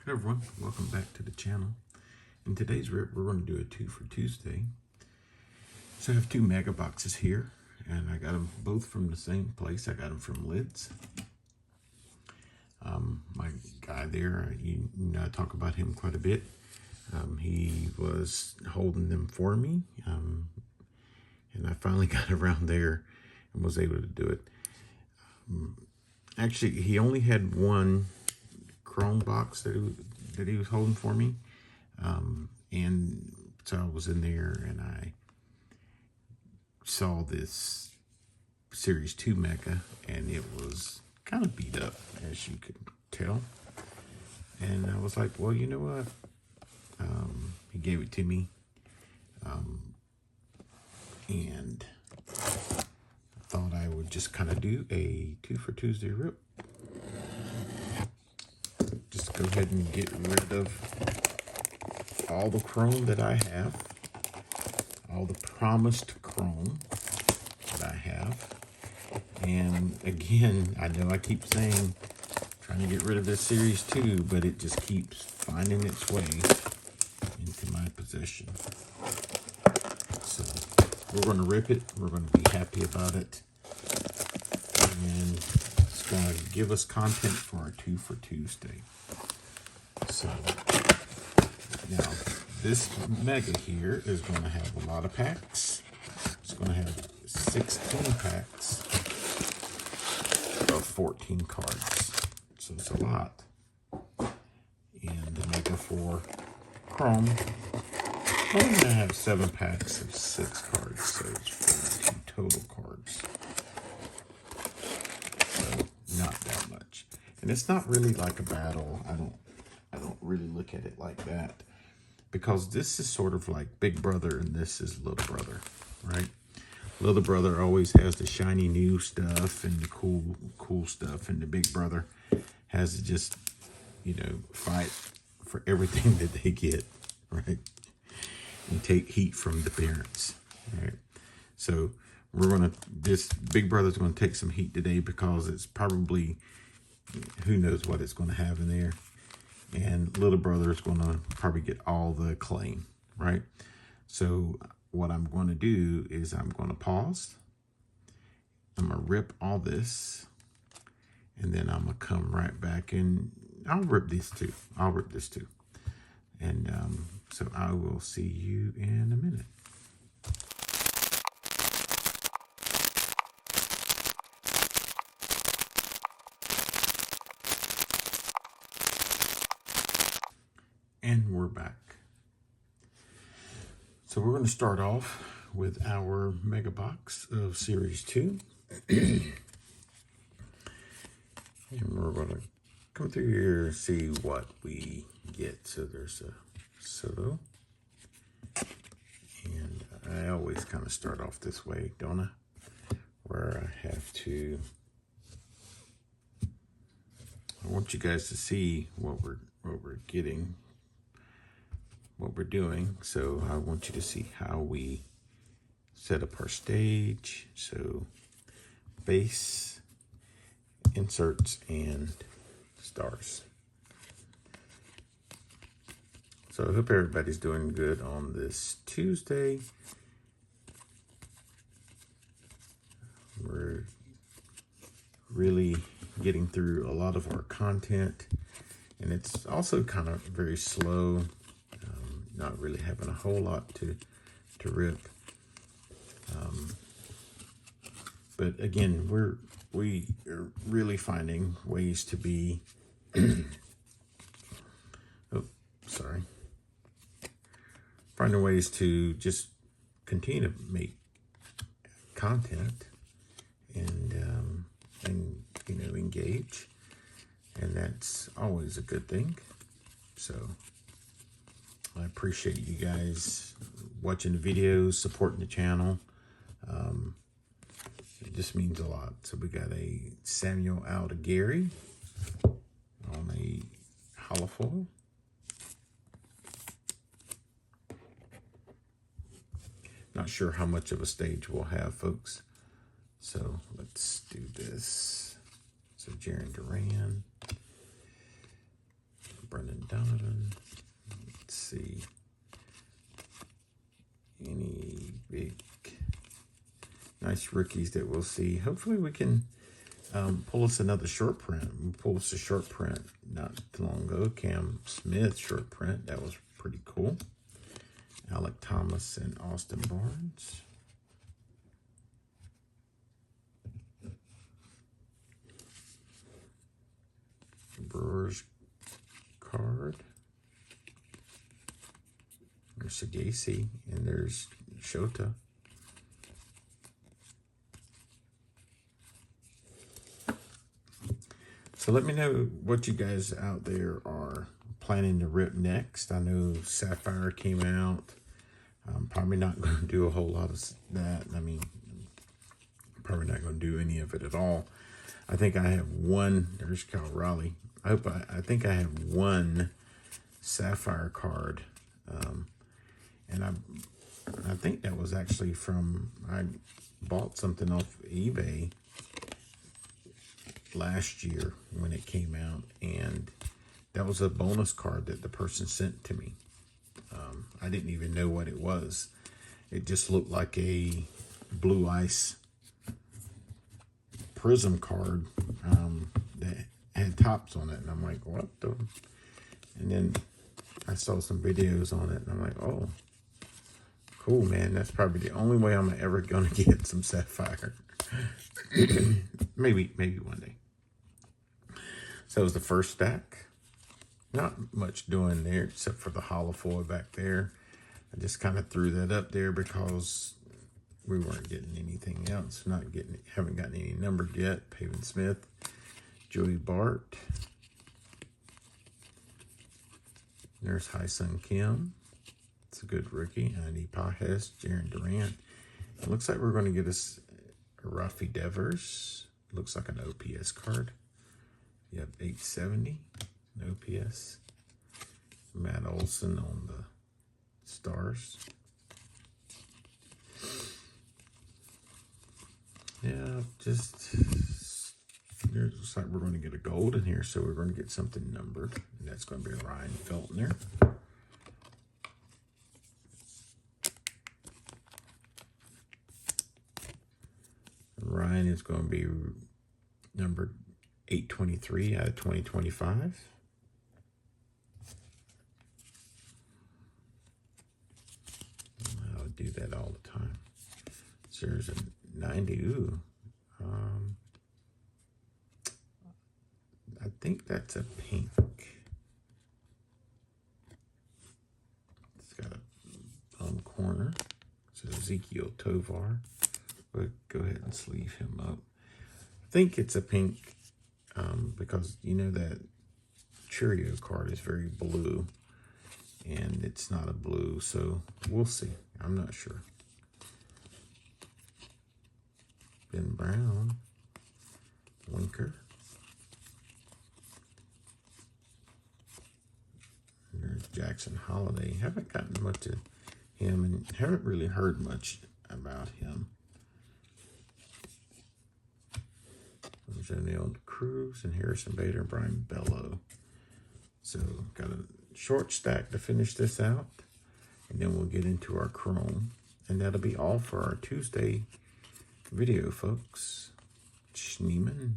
Hey everyone, welcome back to the channel. In today's rip, we're going to do a 2 for Tuesday. So I have two mega boxes here, and I got them both from the same place. I got them from Lids. My guy there, I talk about him quite a bit. He was holding them for me, and I finally got around there and was able to do it. Actually, he only had one chrome box that he was holding for me, and so I was in there and I saw this Series 2 Mecha, and it was kind of beat up, as you could tell. And I was like, well, you know what? He gave it to me, and I thought I would just kind of do a 2 for Tuesday rip. Just go ahead and get rid of all the chrome that I have, all the promised chrome that I have. And again, I know I keep saying trying to get rid of this Series 2, but it just keeps finding its way into my possession. So we're going to rip it. We're going to be happy about it. And it's going to give us content for our 2 for Tuesday. So now this Mega here is going to have a lot of packs. It's going to have 16 packs of 14 cards. So it's a lot. And the Mega for Chrome, we're going to have 7 packs of 6 cards. So it's 42 total cards. So not that much. And it's not really like a battle. I don't really look at it like that, because this is sort of like Big Brother and this is Little Brother, right? Little Brother always has the shiny new stuff and the cool stuff, and the Big Brother has to just, fight for everything that they get, right? And take heat from the parents, right? So this Big Brother's gonna take some heat today, because it's probably, who knows what it's gonna have in there. And Little Brother is going to probably get all the acclaim, right? So what I'm going to do is I'm going to pause. I'm going to rip all this. And then I'm going to come right back and I'll rip this too. I'll rip this too. And so I will see you in a minute. And we're back. So we're going to start off with our mega box of Series 2. And we're going to come through here and see what we get. So there's a Soto. And I always kind of start off this way, don't I? Where I have to... I want you guys to see what we're getting, what we're doing. So I want you to see how we set up our stage. So base, inserts, and stars. So I hope everybody's doing good on this Tuesday. We're really getting through a lot of our content, and it's also kind of very slow. Not really having a whole lot to rip. But again, we are really finding ways to be finding ways to just continue to make content and engage, and that's always a good thing. So I appreciate you guys watching the videos, supporting the channel. It just means a lot. So we got a Samuel Gary on a holofoil. Not sure how much of a stage we'll have, folks. So let's do this. So Jaron Duran, Brendan Donovan. Let's see. Any big, nice rookies that we'll see. Hopefully we can pull us another short print. We pulled us a short print not too long ago. Cam Smith short print. That was pretty cool. Alec Thomas and Austin Barnes. Brewers card. There's Sagasi, and there's Shota. So let me know what you guys out there are planning to rip next. I know Sapphire came out. I'm probably not going to do a whole lot of that. I mean, probably not going to do any of it at all. I think I have one. There's Cal Raleigh. I think I have one Sapphire card. And I think that was actually from, I bought something off eBay last year when it came out, and that was a bonus card that the person sent to me. I didn't even know what it was. It just looked like a Blue Ice Prism card that had tops on it, and I'm like, what the? And then I saw some videos on it, and I'm like, oh, cool, man. That's probably the only way I'm ever gonna get some Sapphire. maybe one day. So it was the first stack. Not much doing there except for the hollow foil back there. I just kind of threw that up there because we weren't getting anything else. Haven't gotten any numbered yet. Pavin Smith, Joey Bart. There's Hai-Sung Kim. It's a good rookie. Andy Pajes, Jaron Durant. It looks like we're going to get us a Rafi Devers. Looks like an OPS card. Yep, 870. OPS. Matt Olson on the Stars. Yeah, just it looks like we're going to get a gold in here, so we're going to get something numbered, and that's going to be Ryan Feltner. Ryan is going to be numbered 823 out of 2025. I'll do that all the time. So there's a 90. Ooh. I think that's a pink. It's got a bum corner. So Ezekiel Tovar. We'll go ahead and sleeve him up. I think it's a pink because you know that Chourio card is very blue, and it's not a blue, so we'll see. I'm not sure. Ben Brown, Winker. There's Jackson Holiday. Haven't gotten much of him, and haven't really heard much about him. There's O'Neal Cruz and Harrison Bader and Brian Bello. So got a short stack to finish this out, and then we'll get into our chrome, and that'll be all for our Tuesday video, folks. Schneeman.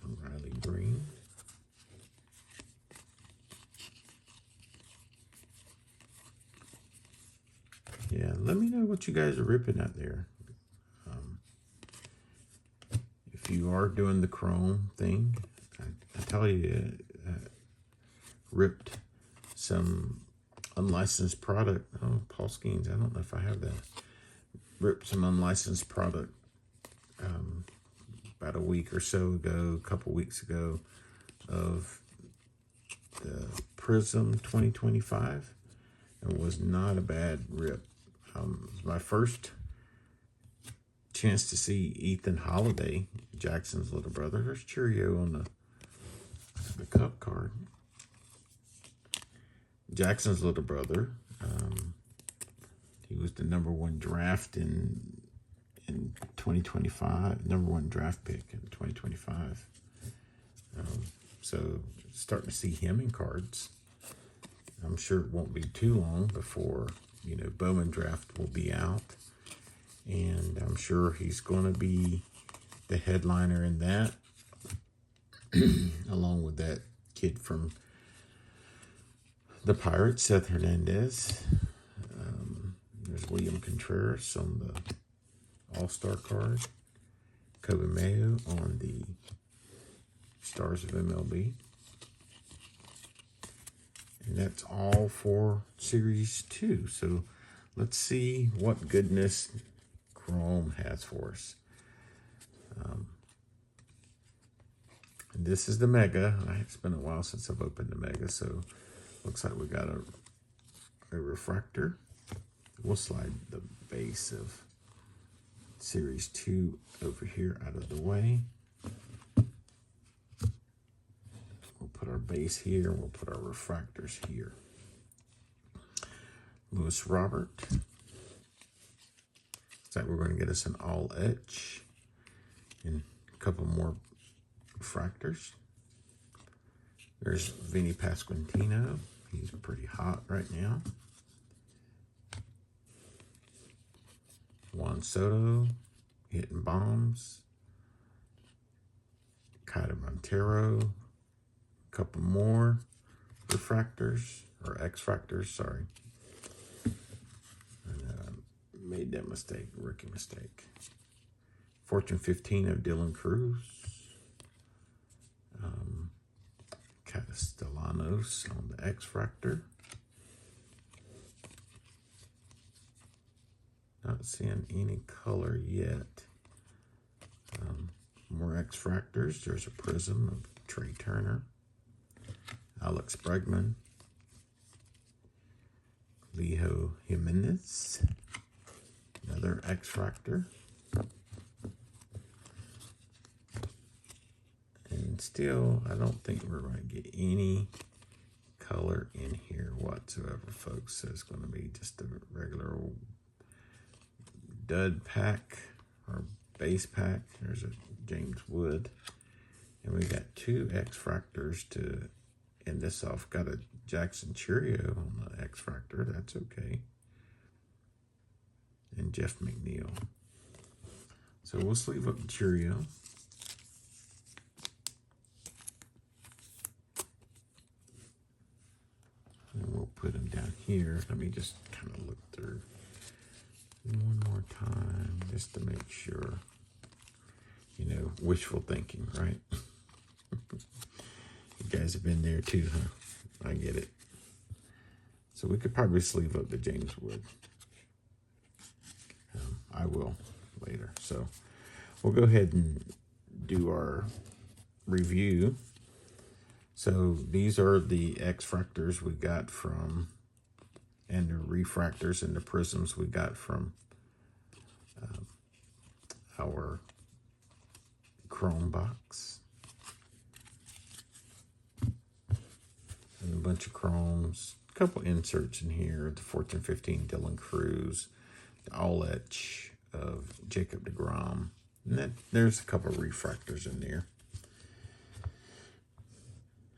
Riley Green. Yeah, let me know what you guys are ripping out there. If you are doing the chrome thing, I tell you, ripped some unlicensed product. Oh, Paul Skeens, I don't know if I have that. Ripped some unlicensed product about a week or so ago, a couple weeks ago, of the Prism 2025. It was not a bad rip. It was my first chance to see Ethan Holiday, Jackson's little brother. There's Chourio on the cup card. Jackson's little brother. He was the #1 draft in 2025, #1 draft pick in 2025. So starting to see him in cards. I'm sure it won't be too long before, Bowman draft will be out. And I'm sure he's going to be the headliner in that, along with that kid from the Pirates, Seth Hernandez. There's William Contreras on the All-Star card. Kobe Mayo on the Stars of MLB. And that's all for Series 2. So let's see what goodness Chrome has for us. And this is the Mega. It's been a while since I've opened the Mega, so looks like we got a refractor. We'll slide the base of Series 2 over here out of the way. We'll put our base here. We'll put our refractors here. Lewis Robert. Looks like we're going to get us an all etch and a couple more refractors. There's Vinny Pasquantino. He's pretty hot right now. Juan Soto, hitting bombs. Kaida Montero, a couple more refractors, or X-fractors, sorry. And, made that mistake, rookie mistake. Fortune 15 of Dylan Cruz. Castellanos on the X-fractor. Not seeing any color yet. More X-fractors. There's a prism of Trey Turner. Alex Bregman. Lijo Jimenez. Another X-fractor. And still, I don't think we're going to get any color in here whatsoever, folks. So it's going to be just a regular old dud pack or base pack. There's a James Wood. And we got 2 X-fractors to end this off. Got a Jackson Chourio on the X-fractor. That's okay. And Jeff McNeil. So we'll sleeve up the Chourio. And we'll put them down here. Let me just kind of look through one more time just to make sure. Wishful thinking, right? You guys have been there too, huh? I get it. So we could probably sleeve up the James Wood. I will later. So we'll go ahead and do our review. So these are the X-fractors we got from, and the refractors and the prisms we got from our Chrome box. And a bunch of Chromes, a couple inserts in here, the Fortune 15 Dylan Cruz, the all etch of Jacob deGrom, and there's a couple of refractors in there.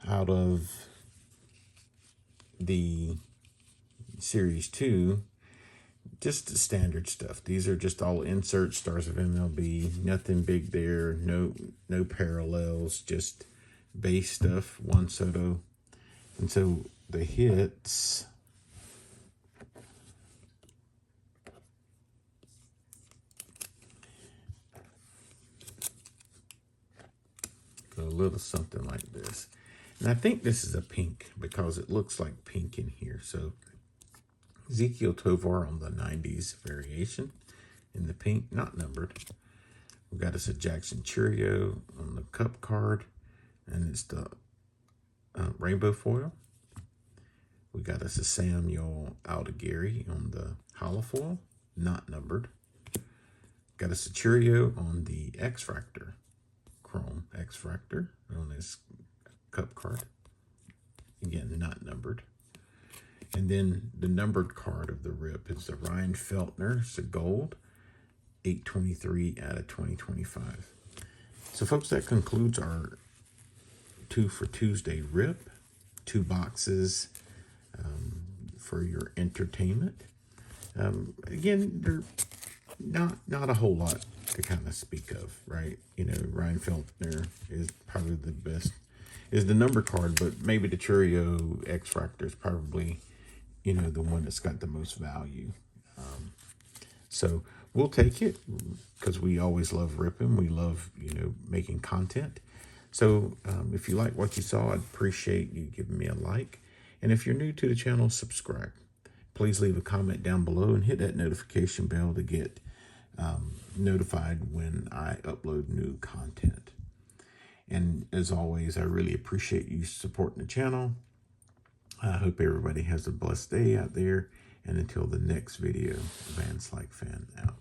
Out of the Series 2, just the standard stuff. These are just all inserts, Stars of MLB, nothing big there, no parallels, just base stuff, Juan Soto. And so the hits, go a little something like this. And I think this is a pink because it looks like pink in here. So Ezekiel Tovar on the 90s variation in the pink, not numbered. We've got us a Jackson Chourio on the cup card, and it's the rainbow foil. We got us a Samuel Aldegari on the holofoil, not numbered. Got us a Chourio on the X-fractor, Chrome X-fractor on this cup card. Again, not numbered. And then the numbered card of the rip is the Ryan Feltner. It's a gold. 823 out of 2025. So folks, that concludes our 2 for Tuesday rip. 2 boxes for your entertainment. Again, they're not a whole lot to kind of speak of, right? You know, Ryan Feltner is probably the best, is the number card, but maybe the Chourio X Factor is probably, you know, the one that's got the most value. So we'll take it because we always love ripping. We love, you know, making content. So if you like what you saw, I'd appreciate you giving me a like. And if you're new to the channel, subscribe. Please leave a comment down below and hit that notification bell to get notified when I upload new content. And as always, I really appreciate you supporting the channel. I hope everybody has a blessed day out there. And until the next video, Van Slyke Fan out.